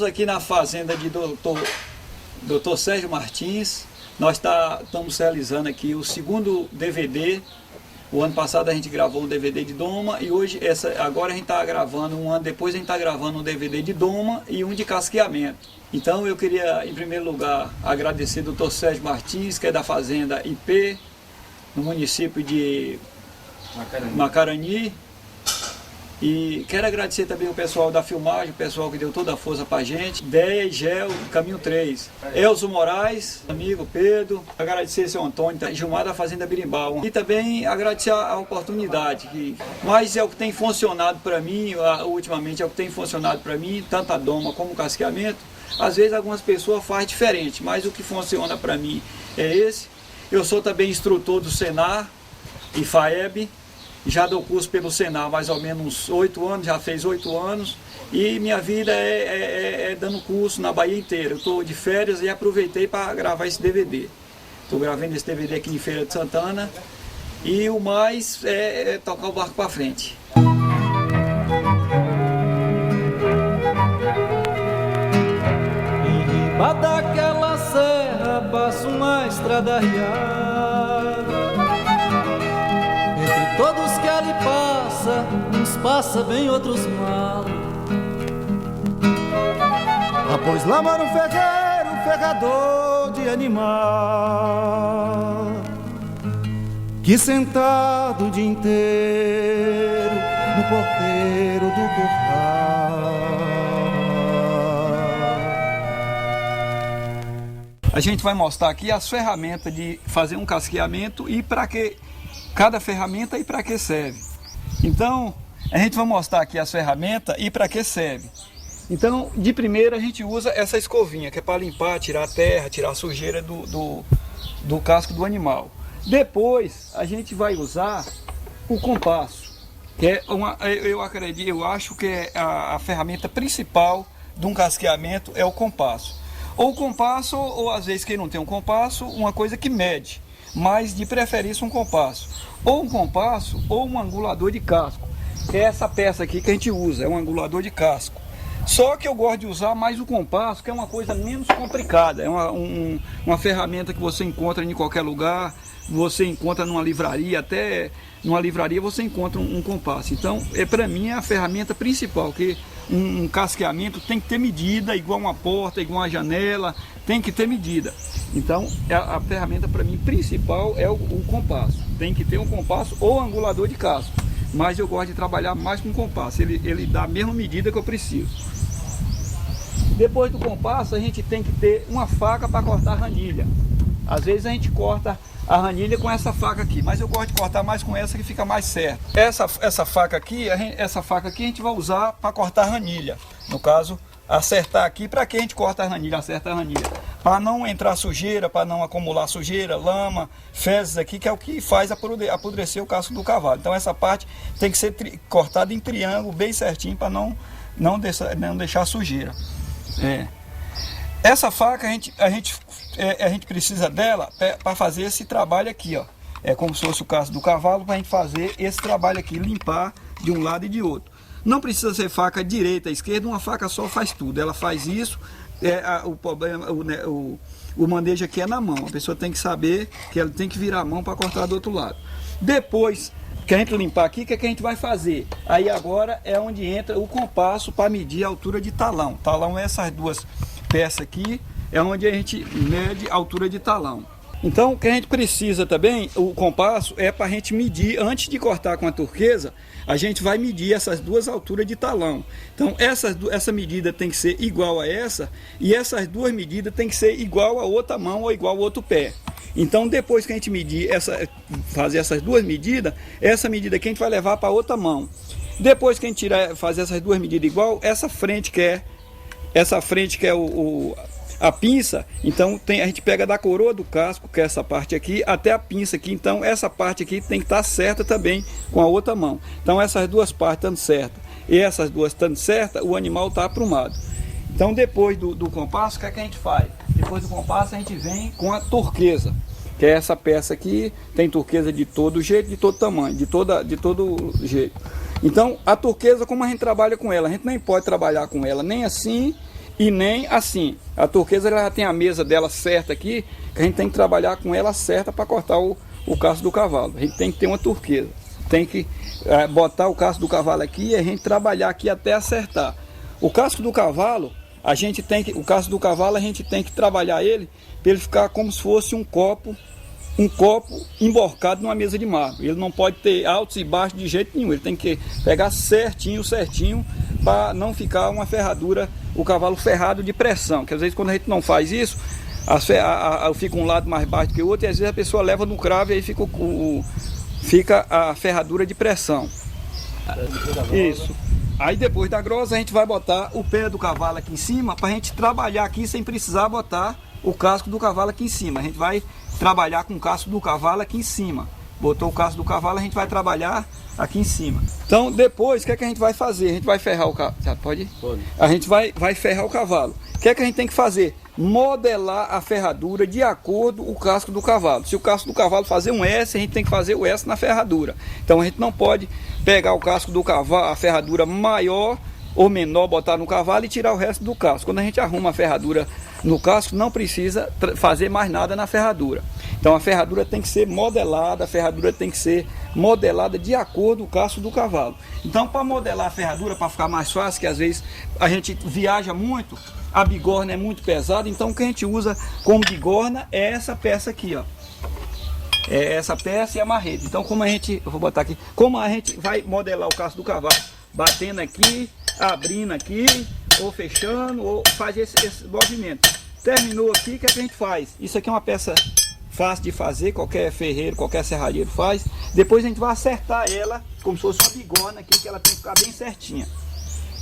Estamos aqui na fazenda de Dr. Sérgio Martins. Nós estamos realizando aqui o segundo DVD. O ano passado a gente gravou um DVD de doma e hoje, agora a gente está gravando, um ano depois a gente está gravando um DVD de doma e um de casqueamento. Então eu queria, em primeiro lugar, agradecer ao Dr. Sérgio Martins, que é da fazenda IP, no município de Macarani. E quero agradecer também o pessoal da filmagem, o pessoal que deu toda a força pra gente. Deia, Gel, Caminho 3. Elzo Moraes, amigo Pedro. Agradecer seu Antônio, Gilmar da Fazenda Birimbau. E também agradecer a oportunidade. Mas é o que tem funcionado para mim, ultimamente é o que tem funcionado para mim, tanto a doma como o casqueamento. Às vezes algumas pessoas fazem diferente, mas o que funciona para mim é esse. Eu sou também instrutor do Senar e FAEB. Já dou curso pelo Senar há mais ou menos 8 anos, já fez 8 anos. E minha vida é dando curso na Bahia inteira. Eu estou de férias e aproveitei para gravar esse DVD. Estou gravando esse DVD aqui em Feira de Santana. E o mais é tocar o barco para frente. Em riba daquela serra passa uma estrada riada. Entre todos que ali passa, uns passa bem, outros mal. Após lá mora um ferreiro, um ferrador de animal, que sentado o dia inteiro no porteiro do curral. A gente vai mostrar aqui as ferramentas de fazer um casqueamento e para que cada ferramenta e para que serve. Então, a gente vai mostrar aqui as ferramentas e para que serve. Então, de primeira a gente usa essa escovinha, que é para limpar, tirar a terra, tirar a sujeira do casco do animal. Depois, a gente vai usar o compasso, que é eu acho que é a ferramenta principal de um casqueamento é o compasso. Ou o compasso, ou às vezes quem não tem um compasso, uma coisa que mede. Mas de preferência um compasso. Ou um compasso ou um angulador de casco. Que é essa peça aqui que a gente usa, é um angulador de casco. Só que eu gosto de usar mais o compasso, que é uma coisa menos complicada. É uma ferramenta que você encontra em qualquer lugar, você encontra numa livraria, até numa livraria você encontra um compasso. Então, para mim é a ferramenta principal, que um casqueamento tem que ter medida, igual uma porta, igual uma janela, tem que ter medida. Então, a ferramenta para mim principal é o compasso. Tem que ter um compasso ou angulador de casco. Mas eu gosto de trabalhar mais com compasso. Ele dá a mesma medida que eu preciso. Depois do compasso, a gente tem que ter uma faca para cortar a ranilha. Às vezes a gente corta a ranilha com essa faca aqui, mas eu gosto de cortar mais com essa que fica mais certo. Essa faca aqui a gente vai usar para cortar a ranilha. No caso, acertar aqui. Para que a gente corta a ranilha, acerta a ranilha? Para não entrar sujeira, para não acumular sujeira, lama, fezes aqui, que é o que faz apodrecer o casco do cavalo. Então essa parte tem que ser cortada em triângulo, bem certinho, para não deixar sujeira. Essa faca a gente precisa dela para fazer esse trabalho aqui, ó. É como se fosse o casco do cavalo, para a gente fazer esse trabalho aqui, limpar de um lado e de outro. Não precisa ser faca direita, esquerda, uma faca só faz tudo. Ela faz isso. O problema, o manejo aqui é na mão. A pessoa tem que saber que ela tem que virar a mão para cortar do outro lado. Depois que a gente limpar aqui, o que a gente vai fazer? Aí agora é onde entra o compasso para medir a altura de talão. Talão é essas duas peças aqui, é onde a gente mede a altura de talão. Então, o que a gente precisa também, o compasso, é para a gente medir, antes de cortar com a turquesa, a gente vai medir essas duas alturas de talão. Então, essa medida tem que ser igual a essa, e essas duas medidas tem que ser igual a outra mão ou igual ao outro pé. Então, depois que a gente medir, fazer essas duas medidas, essa medida aqui a gente vai levar para a outra mão. Depois que a gente fazer essas duas medidas igual, essa frente que é a pinça, então a gente pega da coroa do casco, que é essa parte aqui, até a pinça aqui. Então essa parte aqui tem que estar certa também com a outra mão. Então essas duas partes estando certas e essas duas estando certas, o animal está aprumado. Então depois do compasso, o que é que a gente faz? Depois do compasso a gente vem com a turquesa, que é essa peça aqui. Tem turquesa de todo jeito, de todo tamanho, de todo jeito. Então a turquesa, como a gente trabalha com ela, a gente nem pode trabalhar com ela nem assim e nem assim. A turquesa ela já tem a mesa dela certa aqui, que a gente tem que trabalhar com ela certa para cortar o casco do cavalo. A gente tem que ter uma turquesa. Tem que botar o casco do cavalo aqui e a gente trabalhar aqui até acertar. O casco do cavalo, a gente tem que trabalhar ele para ele ficar como se fosse um copo emborcado numa mesa de mármore. Ele não pode ter altos e baixos de jeito nenhum. Ele tem que pegar certinho para não ficar uma ferradura, o cavalo ferrado de pressão. Que às vezes quando a gente não faz isso, fica um lado mais baixo do que o outro e às vezes a pessoa leva no cravo e aí fica a ferradura de pressão. Isso. Aí depois da grossa a gente vai botar o pé do cavalo aqui em cima para a gente trabalhar aqui sem precisar botar o casco do cavalo aqui em cima. A gente vai trabalhar com o casco do cavalo aqui em cima. Botou o casco do cavalo, a gente vai trabalhar aqui em cima. Então depois, o que é que a gente vai fazer? A gente vai ferrar o cavalo. Pode ir? Pode. A gente vai ferrar o cavalo. O que é que a gente tem que fazer? Modelar a ferradura de acordo com o casco do cavalo. Se o casco do cavalo fazer um S, a gente tem que fazer o S na ferradura. Então a gente não pode pegar o casco do cavalo, a ferradura maior ou menor, botar no cavalo e tirar o resto do casco. Quando a gente arruma a ferradura no casco, não precisa fazer mais nada na ferradura. Então a ferradura tem que ser modelada, de acordo com o casco do cavalo. Então para modelar a ferradura, para ficar mais fácil, que às vezes a gente viaja muito, a bigorna é muito pesada, então o que a gente usa como bigorna é essa peça aqui, ó. É essa peça e a marreta. Então como a gente vai modelar o casco do cavalo, batendo aqui, abrindo aqui, ou fechando, ou faz esse movimento. Terminou aqui, o que é que a gente faz? Isso aqui é uma peça fácil de fazer, qualquer ferreiro, qualquer serralheiro faz. Depois a gente vai acertar ela, como se fosse uma bigorna aqui, que ela tem que ficar bem certinha.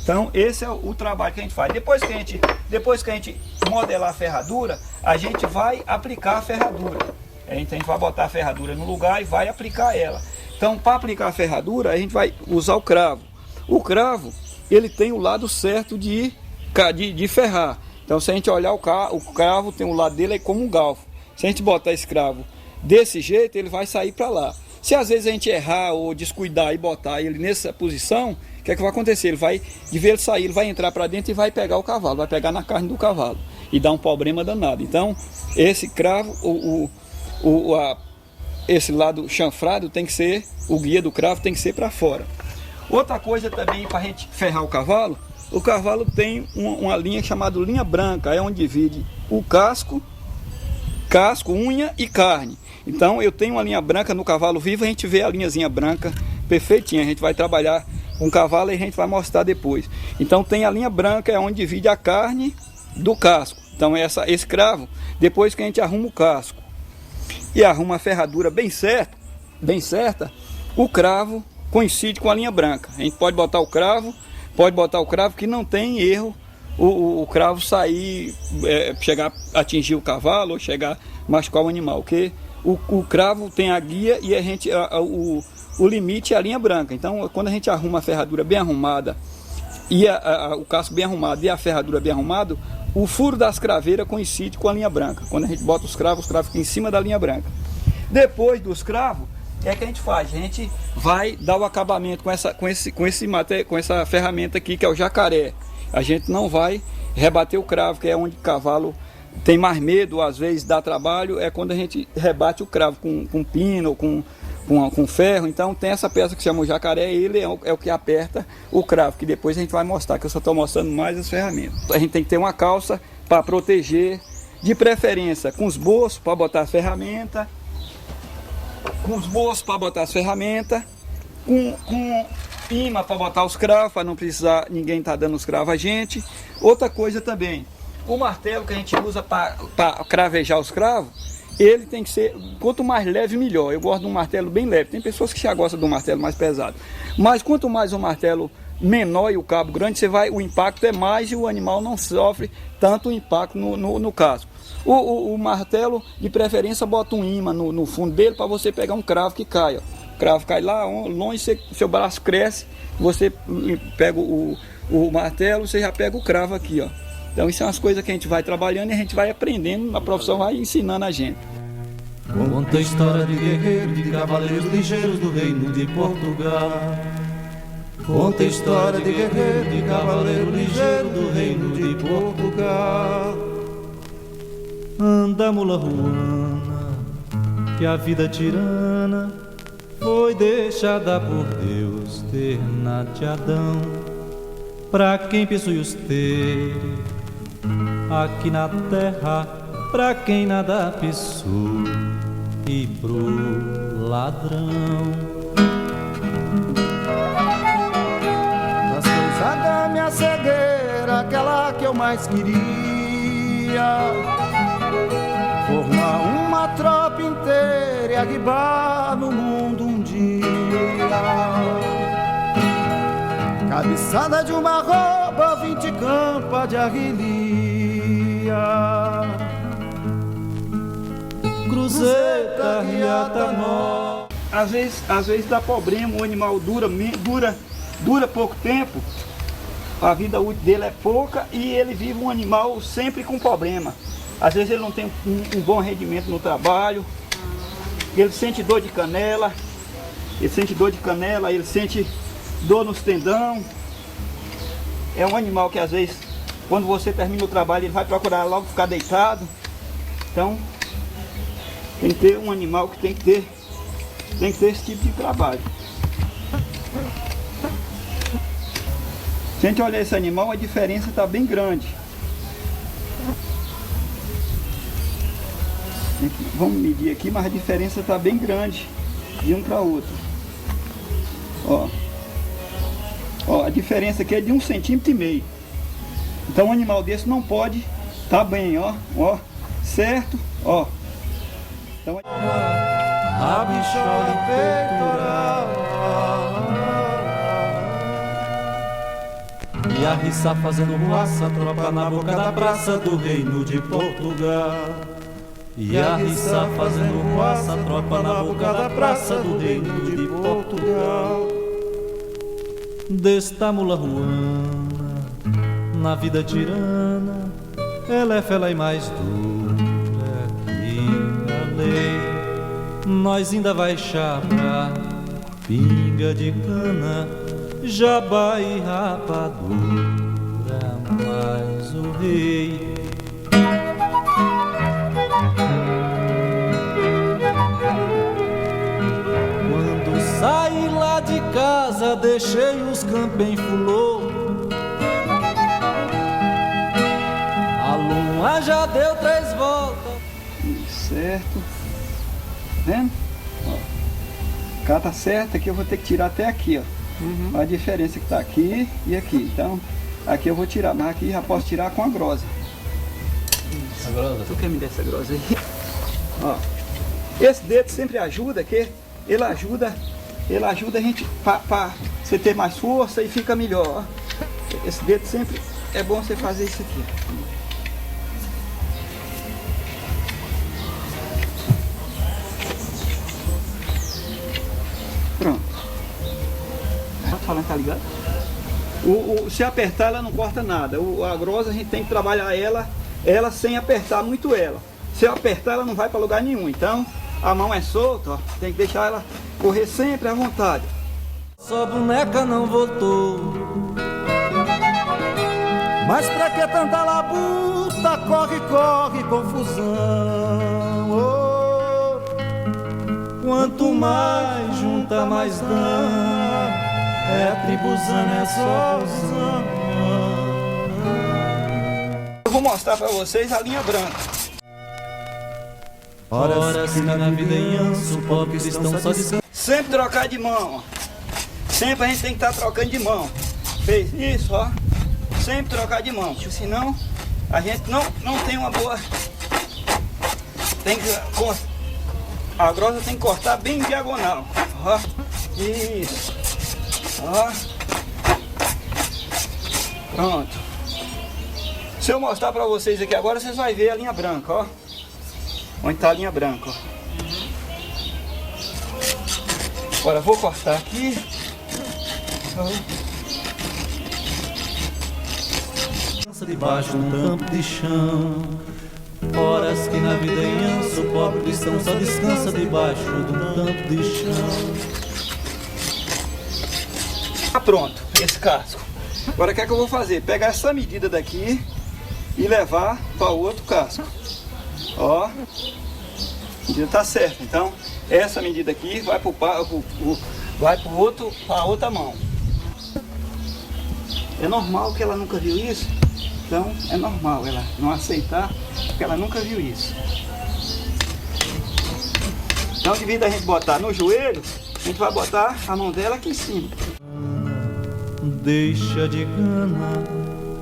Então esse é o trabalho que a gente faz. Depois que a gente modelar a ferradura, a gente vai aplicar a ferradura. A gente vai botar a ferradura no lugar e vai aplicar ela. Então para aplicar a ferradura, a gente vai usar o cravo. O cravo, ele tem o lado certo de ferrar. Então se a gente olhar o cravo, tem o lado dele é como um galfo. Se a gente botar esse cravo desse jeito, ele vai sair para lá. Se às vezes a gente errar ou descuidar e botar ele nessa posição, o que é que vai acontecer? De ver ele sair, ele vai entrar para dentro e vai pegar o cavalo, vai pegar na carne do cavalo e dar um problema danado. Então esse cravo, esse lado chanfrado tem que ser, o guia do cravo tem que ser para fora. Outra coisa também para a gente ferrar o cavalo tem uma linha chamada linha branca, é onde divide o casco, unha e carne. Então eu tenho uma linha branca no cavalo vivo, a gente vê a linhazinha branca perfeitinha, a gente vai trabalhar com o cavalo e a gente vai mostrar depois. Então tem a linha branca, é onde divide a carne do casco. Então esse cravo, depois que a gente arruma o casco e arruma a ferradura bem certa, o cravo coincide com a linha branca. A gente pode botar o cravo que não tem erro, o cravo sair, chegar a atingir o cavalo ou chegar a machucar o animal, porque o cravo tem a guia e o limite é a linha branca. Então quando a gente arruma a ferradura bem arrumada e o casco bem arrumado e a ferradura bem arrumado, o furo das craveiras coincide com a linha branca. Quando a gente bota os cravos ficam em cima da linha branca. Depois dos cravos, o que é que a gente faz? A gente vai dar o acabamento com essa ferramenta aqui, que é o jacaré. A gente não vai rebater o cravo, que é onde o cavalo tem mais medo, às vezes dá trabalho, é quando a gente rebate o cravo com pino ou com ferro. Então tem essa peça que se chama o jacaré, ele é o que aperta o cravo, que depois a gente vai mostrar, que eu só estou mostrando mais as ferramentas. A gente tem que ter uma calça para proteger, de preferência com os bolsos para botar a ferramenta, com imã para botar os cravos, para não precisar ninguém estar dando os cravos a gente. Outra coisa também, o martelo que a gente usa para cravejar os cravos, ele tem que ser, quanto mais leve melhor. Eu gosto de um martelo bem leve, tem pessoas que já gostam de um martelo mais pesado, mas quanto mais um martelo menor e o cabo grande, o impacto é mais e o animal não sofre tanto o impacto no casco. O martelo, de preferência, bota um imã no fundo dele para você pegar um cravo que cai. Ó. O cravo cai lá longe, seu braço cresce, você pega o martelo, você já pega o cravo aqui. Ó. Então isso são as coisas que a gente vai trabalhando e a gente vai aprendendo, a profissão vai ensinando a gente. Conta a história de guerreiros, de cavaleiros ligeiros do reino de Portugal. Conta a história de guerreiro, de cavaleiro ligeiro do reino de Portugal. Anda, mula ruana, que a vida tirana foi deixada por Deus ter na de Adão. Pra quem peçonhos ter aqui na terra, pra quem nada pensou e pro ladrão. Nas coisas da minha cegueira, aquela que eu mais queria, formar uma tropa inteira e arribar no mundo um dia. Cabeçada de uma roupa, 20 campas de arrelia. Cruzeta, riata nova. Às vezes dá problema, o animal dura pouco tempo, a vida útil dele é pouca e ele vive um animal sempre com problema. Às vezes ele não tem um bom rendimento no trabalho, ele sente dor de canela, ele sente dor nos tendão. É um animal que às vezes, quando você termina o trabalho, ele vai procurar logo ficar deitado. Então, tem que ter um animal que tem que ter esse tipo de trabalho. Se a gente olhar esse animal, a diferença está bem grande. Vamos medir aqui, mas a diferença está bem grande de um para outro. Ó, a diferença aqui é de 1,5 cm. Então um animal desse não pode estar bem, ó, certo, ó. Então, Rabichola peitoral e a riça fazendo ruaça, tropa na boca da praça do reino de Portugal. E a riça fazendo ruaça, tropa na boca da praça do reino de Portugal. Desta mula ruana, na vida tirana, ela é fela e mais dura que a lei. Nós ainda vai chaprar pinga de cana, jabá e rapadura, mas o rei quando saí lá de casa, deixei os campos em fulô. A lua já deu 3 voltas. certo. Vendo? Ó. Cá tá certo, aqui eu vou ter que tirar até aqui, ó. Olha a diferença que tá aqui e aqui. Então, aqui eu vou tirar, mas aqui já posso tirar com a grosa. A grosa? Tu quer me dar essa grosa aí? Ó. Esse dedo sempre ajuda, que ele ajuda a gente para você ter mais força e fica melhor. Ó. Esse dedo sempre é bom você fazer isso aqui. Pronto. Tá falando, tá ligado? Se apertar, ela não corta nada. A grosa a gente tem que trabalhar ela sem apertar muito ela. Se eu apertar, ela não vai para lugar nenhum. Então, a mão é solta, ó, tem que deixar ela correr sempre à vontade. Sua boneca não voltou. Mas pra que tanta labuta? Corre, corre, confusão. Oh, Quanto mais junta, mais dá. É a tribuzana, é só usando. Eu vou mostrar para vocês a linha branca. Ora se na vida em anso, pobres estão só descansando. Sempre trocar de mão, ó. Sempre a gente tem que estar trocando de mão. Fez isso, ó. Sempre trocar de mão, senão a gente não tem uma boa. Tem que a grossa tem que cortar bem diagonal, ó. Isso, ó. Pronto. Se eu mostrar para vocês aqui agora, vocês vão ver a linha branca, ó. Onde está a linha branca, ó. Agora vou cortar aqui. Debaixo de um tampo de chão. Horas que na vida em anso, o pobre cristão só descansa debaixo de um tampo de chão. Tá pronto, esse casco. Agora o que é que eu vou fazer? Pegar essa medida daqui e levar para o outro casco. Ó, a medida tá certa. Então, essa medida aqui vai para a outra mão. É normal que ela nunca viu isso. Então, é normal ela não aceitar, porque ela nunca viu isso. Então, de vez da gente botar no joelho, a gente vai botar a mão dela aqui em cima. Deixa de gana,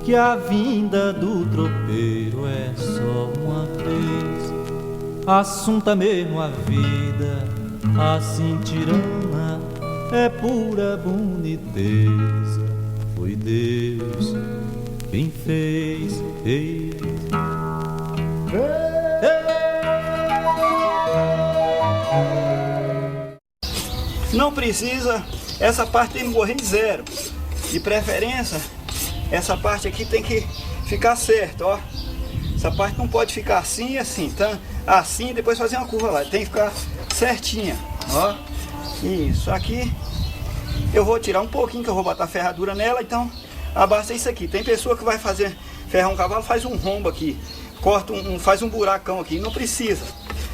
que a vinda do tropeiro é só uma vez. Assunta mesmo a vida, assim tirana, é pura boniteza. Foi Deus quem fez. Não precisa, essa parte tem que morrer em zero. De preferência, essa parte aqui tem que ficar certo, ó. Essa parte não pode ficar assim e assim, tá? Assim, depois fazer uma curva lá. Tem que ficar certinha, ó. Isso aqui, eu vou tirar um pouquinho, que eu vou botar ferradura nela, então abasta isso aqui. Tem pessoa que vai fazer, ferrar um cavalo, faz um rombo aqui, corta faz um buracão aqui, não precisa.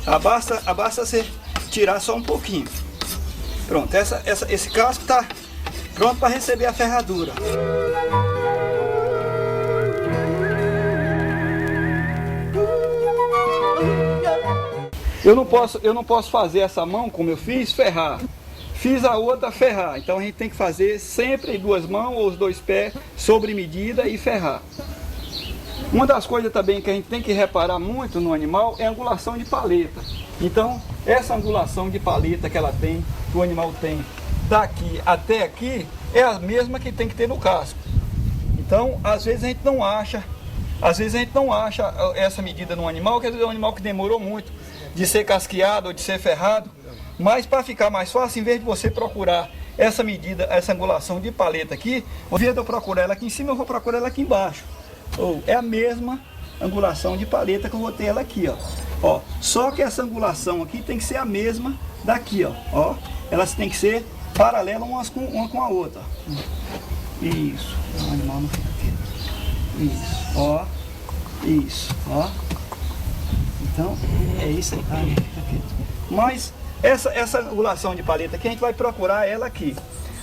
Abasta você tirar só um pouquinho. Pronto, esse casco está pronto para receber a ferradura. Eu não posso fazer essa mão como eu fiz, ferrar. Fiz a outra, ferrar. Então a gente tem que fazer sempre duas mãos ou os dois pés sobre medida e ferrar. Uma das coisas também que a gente tem que reparar muito no animal é a angulação de paleta. Então, essa angulação de paleta que ela tem, que o animal tem daqui até aqui, é a mesma que tem que ter no casco. Então, às vezes a gente não acha essa medida no animal, quer dizer, é um animal que demorou muito de ser casqueado ou de ser ferrado, mas para ficar mais fácil, em vez de você procurar essa medida, essa angulação de paleta aqui, ao invés de eu procurar ela aqui em cima, eu vou procurar ela aqui embaixo. É a mesma angulação de paleta que eu vou ter ela aqui, ó. Só que essa angulação aqui tem que ser a mesma daqui, ó. Elas têm que ser paralelas uma com a outra. Isso. O animal não fica quieto. Isso, ó. Isso, ó. Então, é isso aí. Ah, não fica quieto. Mas essa angulação de paleta aqui, a gente vai procurar ela aqui.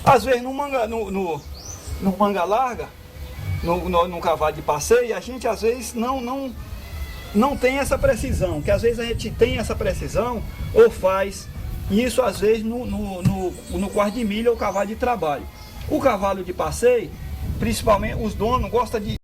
Às vezes no manga larga, no cavalo de passeio, a gente às vezes não tem essa precisão, que às vezes a gente tem essa precisão ou faz isso às vezes no quarto de milha ou cavalo de trabalho. O cavalo de passeio, principalmente os donos gostam de